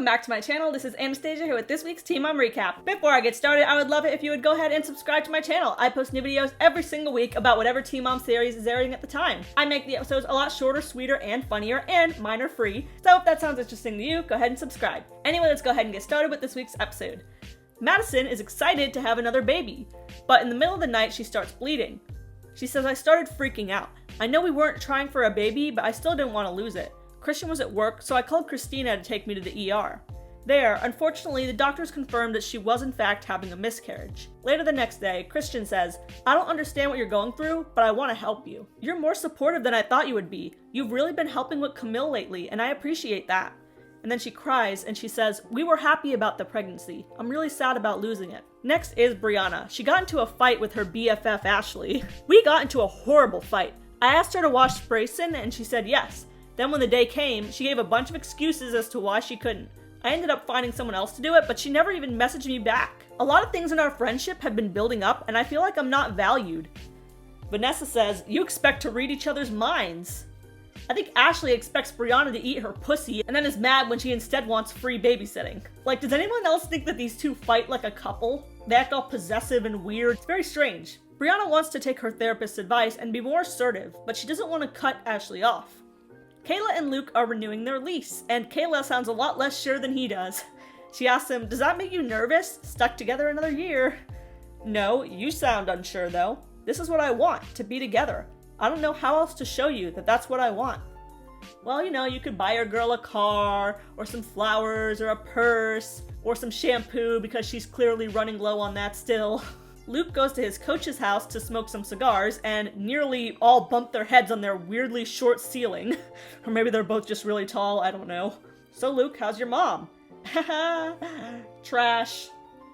back to my channel. This is Anastasia here with this week's Teen Mom Recap. Before I get started, I would love it if you would go ahead and subscribe to my channel. I post new videos every single week about whatever Teen Mom series is airing at the time. I make the episodes a lot shorter, sweeter, and funnier, and mine are free. So if that sounds interesting to you, go ahead and subscribe. Anyway, let's go ahead and get started with this week's episode. Madison is excited to have another baby, but in the middle of the night, she starts bleeding. She says, "I started freaking out. I know we weren't trying for a baby, but I still didn't want to lose it. Christian was at work, so I called Christina to take me to the ER. There, unfortunately, the doctors confirmed that she was in fact having a miscarriage. Later the next day, Christian says, "I don't understand what you're going through, but I want to help you. You're more supportive than I thought you would be. You've really been helping with Camille lately, and I appreciate that." And then she cries and she says, "We were happy about the pregnancy. I'm really sad about losing it." Next is Brianna. She got into a fight with her BFF Ashley. We got into a horrible fight. I asked her to wash Brayson and she said yes. Then when the day came, she gave a bunch of excuses as to why she couldn't. I ended up finding someone else to do it, but she never even messaged me back. A lot of things in our friendship have been building up, and I feel like I'm not valued. Vanessa says, "You expect to read each other's minds." I think Ashley expects Brianna to eat her pussy, and then is mad when she instead wants free babysitting. Like, does anyone else think that these two fight like a couple? They act all possessive and weird. It's very strange. Brianna wants to take her therapist's advice and be more assertive, but she doesn't want to cut Ashley off. Kayla and Luke are renewing their lease, and Kayla sounds a lot less sure than he does. She asks him, "Does that make you nervous? Stuck together another year." "No, you sound unsure though. This is what I want, to be together. I don't know how else to show you that that's what I want." "Well, you could buy your girl a car, or some flowers, or a purse, or some shampoo because she's clearly running low on that still." Luke goes to his coach's house to smoke some cigars and nearly all bump their heads on their weirdly short ceiling. Or maybe they're both just really tall, I don't know. "So Luke, how's your mom?" "Haha, trash.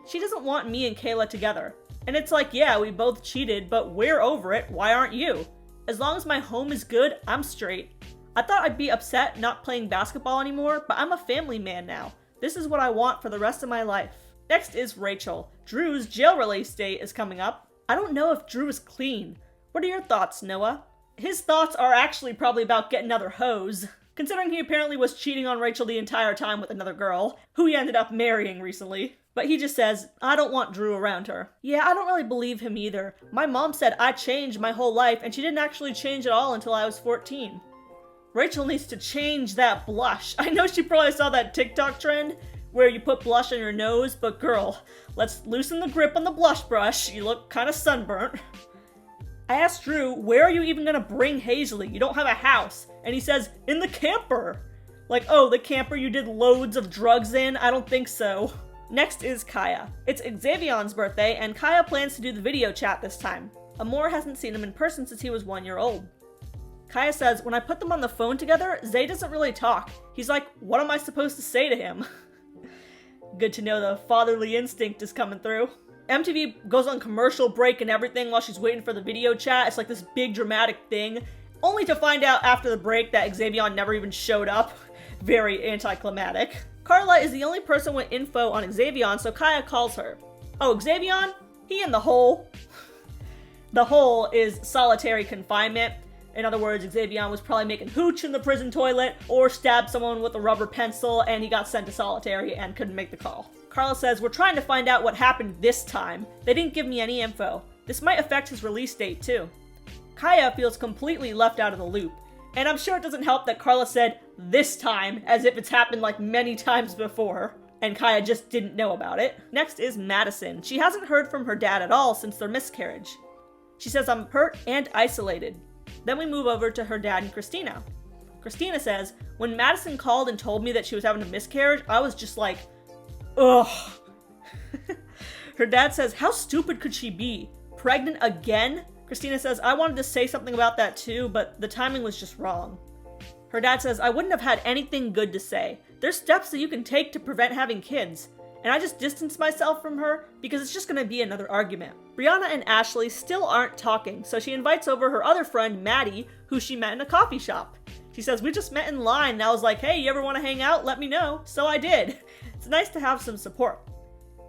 She doesn't want me and Kayla together. And it's like, yeah, we both cheated, but we're over it. Why aren't you? As long as my home is good, I'm straight. I thought I'd be upset not playing basketball anymore, but I'm a family man now. This is what I want for the rest of my life." Next is Rachel. Drew's jail release date is coming up. I don't know if Drew is clean. What are your thoughts, Noah? His thoughts are actually probably about getting another hose, considering he apparently was cheating on Rachel the entire time with another girl, who he ended up marrying recently. But he just says, "I don't want Drew around her." Yeah, I don't really believe him either. My mom said I changed my whole life, and she didn't actually change at all until I was 14. Rachel needs to change that blush. I know she probably saw that TikTok trend where you put blush on your nose, but girl, let's loosen the grip on the blush brush. You look kind of sunburnt. I asked Drew, "Where are you even gonna bring Hazley? You don't have a house." And he says, "In the camper." Like, oh, the camper you did loads of drugs in? I don't think so. Next is Kaia. It's Xavion's birthday, and Kaia plans to do the video chat this time. Amor hasn't seen him in person since he was 1 year old. Kaia says, "When I put them on the phone together, Zay doesn't really talk. He's like, what am I supposed to say to him?" Good to know the fatherly instinct is coming through. MTV goes on commercial break and everything while she's waiting for the video chat. It's like this big dramatic thing, only to find out after the break that Xavion never even showed up. Very anticlimactic. Carla is the only person with info on Xavion, so Kaia calls her. "Oh, Xavion? He in the hole." The hole is solitary confinement. In other words, Xavion was probably making hooch in the prison toilet or stabbed someone with a rubber pencil and he got sent to solitary and couldn't make the call. Carla says, "We're trying to find out what happened this time. They didn't give me any info. This might affect his release date too." Kaia feels completely left out of the loop. And I'm sure it doesn't help that Carla said "this time" as if it's happened like many times before. And Kaia just didn't know about it. Next is Madison. She hasn't heard from her dad at all since their miscarriage. She says, "I'm hurt and isolated." Then we move over to her dad and Christina. Christina says, "When Madison called and told me that she was having a miscarriage, I was just like, ugh." Her dad says, "How stupid could she be? Pregnant again?" Christina says, "I wanted to say something about that too, but the timing was just wrong." Her dad says, "I wouldn't have had anything good to say. There's steps that you can take to prevent having kids." And I just distanced myself from her because it's just gonna be another argument. Brianna and Ashley still aren't talking, so she invites over her other friend, Maddie, who she met in a coffee shop. She says, "We just met in line," and I was like, "Hey, you ever want to hang out? Let me know." So I did. It's nice to have some support.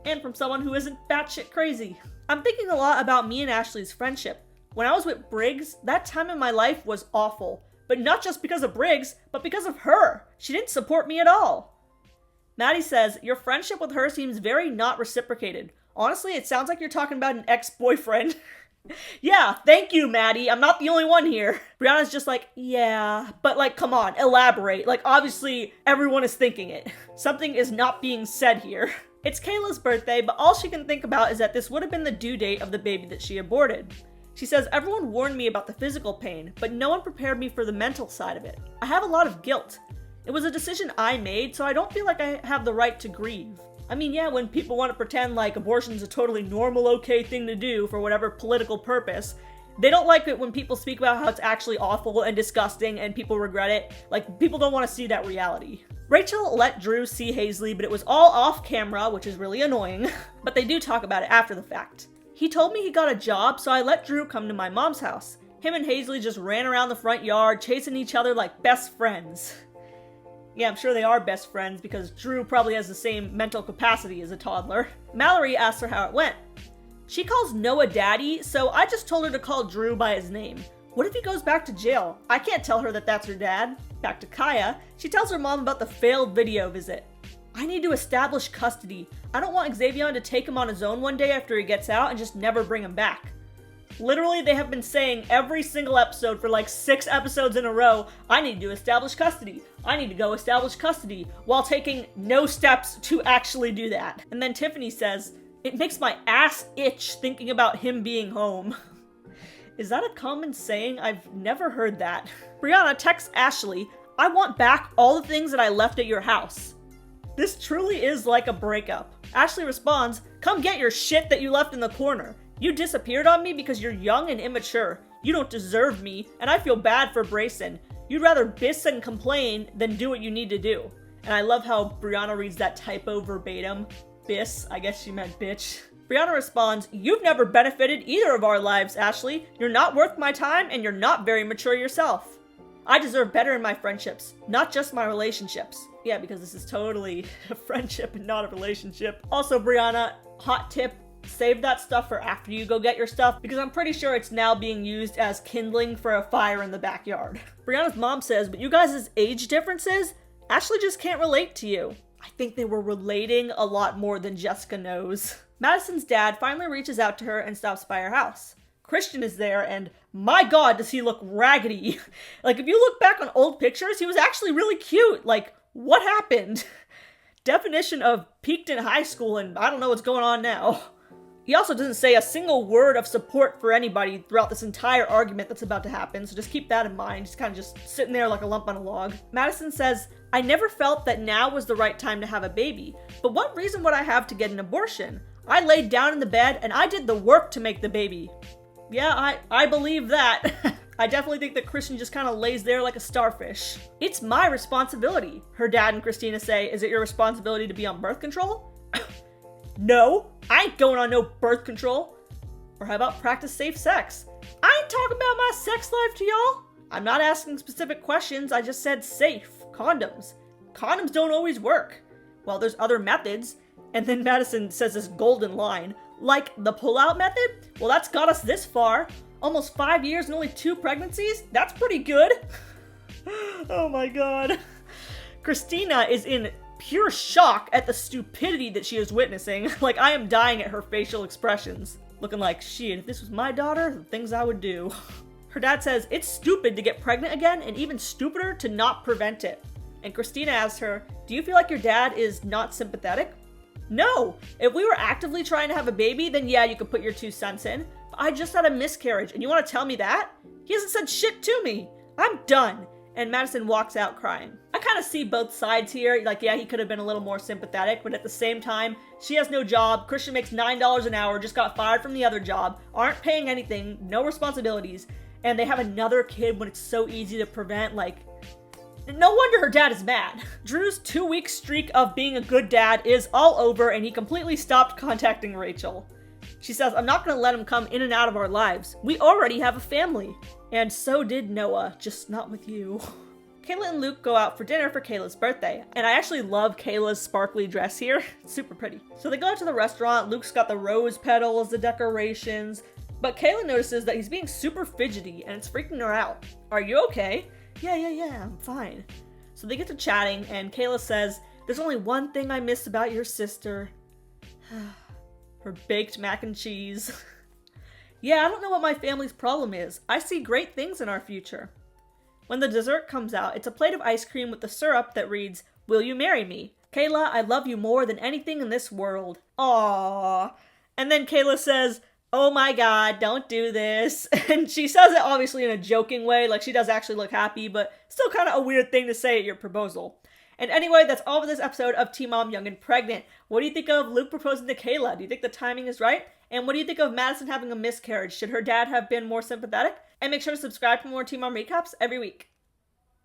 And from someone who isn't batshit crazy. I'm thinking a lot about me and Ashley's friendship. When I was with Briggs, that time in my life was awful. But not just because of Briggs, but because of her. She didn't support me at all. Maddie says, your friendship with her seems very not reciprocated. Honestly, it sounds like you're talking about an ex-boyfriend. Yeah, thank you, Maddie. I'm not the only one here. Brianna's just like, yeah, but like, come on, elaborate. Like, obviously, everyone is thinking it. Something is not being said here. It's Kayla's birthday, but all she can think about is that this would have been the due date of the baby that she aborted. She says, everyone warned me about the physical pain, but no one prepared me for the mental side of it. I have a lot of guilt. It was a decision I made, so I don't feel like I have the right to grieve. I mean, yeah, when people want to pretend like abortion's a totally normal, okay thing to do for whatever political purpose, they don't like it when people speak about how it's actually awful and disgusting and people regret it. Like, people don't want to see that reality. Rachel let Drew see Hazley, but it was all off camera, which is really annoying. But they do talk about it after the fact. He told me he got a job, so I let Drew come to my mom's house. Him and Hazley just ran around the front yard, chasing each other like best friends. Yeah, I'm sure they are best friends because Drew probably has the same mental capacity as a toddler. Mallory asks her how it went. She calls Noah daddy, so I just told her to call Drew by his name. What if he goes back to jail? I can't tell her that that's her dad. Back to Kaia, she tells her mom about the failed video visit. I need to establish custody. I don't want Xavion to take him on his own one day after he gets out and just never bring him back. Literally, they have been saying every single episode for like 6 episodes in a row, I need to establish custody. I need to go establish custody, while taking no steps to actually do that. And then Tiffany says, it makes my ass itch thinking about him being home. Is that a common saying? I've never heard that. Brianna texts Ashley, I want back all the things that I left at your house. This truly is like a breakup. Ashley responds, come get your shit that you left in the corner. You disappeared on me because you're young and immature. You don't deserve me, and I feel bad for Brayson. You'd rather biss and complain than do what you need to do. And I love how Brianna reads that typo verbatim. Biss, I guess she meant bitch. Brianna responds, you've never benefited either of our lives, Ashley. You're not worth my time, and you're not very mature yourself. I deserve better in my friendships, not just my relationships. Yeah, because this is totally a friendship and not a relationship. Also, Brianna, hot tip, save that stuff for after you go get your stuff, because I'm pretty sure it's now being used as kindling for a fire in the backyard. Brianna's mom says, but you guys' age differences? Ashley just can't relate to you. I think they were relating a lot more than Jessica knows. Madison's dad finally reaches out to her and stops by her house. Christian is there, and my god, does he look raggedy. Like, if you look back on old pictures, he was actually really cute. Like, what happened? Definition of peaked in high school, and I don't know what's going on now. He also doesn't say a single word of support for anybody throughout this entire argument that's about to happen, so just keep that in mind. He's kind of just sitting there like a lump on a log. Madison says, I never felt that now was the right time to have a baby, but what reason would I have to get an abortion? I laid down in the bed and I did the work to make the baby. Yeah, I believe that. I definitely think that Christian just kind of lays there like a starfish. It's my responsibility, her dad and Christina say. Is it your responsibility to be on birth control? No, I ain't going on no birth control. Or how about practice safe sex? I ain't talking about my sex life to y'all. I'm not asking specific questions, I just said safe. Condoms. Condoms don't always work. Well, there's other methods. And then Madison says this golden line, like the pull-out method? Well, that's got us this far. Almost 5 years and only 2 pregnancies? That's pretty good. Oh my god. Christina is in pure shock at the stupidity that she is witnessing. Like, I am dying at her facial expressions. Looking like, shit, if this was my daughter, the things I would do. Her dad says, it's stupid to get pregnant again, and even stupider to not prevent it. And Christina asks her, do you feel like your dad is not sympathetic? No! If we were actively trying to have a baby, then yeah, you could put your 2 cents in. But I just had a miscarriage, and you want to tell me that? He hasn't said shit to me! I'm done! And Madison walks out crying. I kind of see both sides here. Like, yeah, he could have been a little more sympathetic, but at the same time, she has no job, Christian makes $9 an hour, just got fired from the other job, aren't paying anything, no responsibilities, and they have another kid when it's so easy to prevent. Like, no wonder her dad is mad. Drew's 2-week streak of being a good dad is all over, and he completely stopped contacting Rachel. She says, I'm not going to let him come in and out of our lives. We already have a family. And so did Noah, just not with you. Kayla and Luke go out for dinner for Kayla's birthday. And I actually love Kayla's sparkly dress here. It's super pretty. So they go out to the restaurant. Luke's got the rose petals, the decorations. But Kayla notices that he's being super fidgety and it's freaking her out. Are you okay? Yeah, I'm fine. So they get to chatting and Kayla says, There's only one thing I miss about your sister. Her baked mac and cheese. Yeah, I don't know what my family's problem is. I see great things in our future. When the dessert comes out, it's a plate of ice cream with the syrup that reads, "Will you marry me? Kayla, I love you more than anything in this world." Aww. And then Kayla says, "Oh my god, don't do this." And she says it obviously in a joking way, like she does actually look happy, but still kind of a weird thing to say at your proposal. And anyway, that's all for this episode of Teen Mom Young and Pregnant. What do you think of Luke proposing to Kayla? Do you think the timing is right? And what do you think of Madison having a miscarriage? Should her dad have been more sympathetic? And make sure to subscribe for more Teen Mom recaps every week.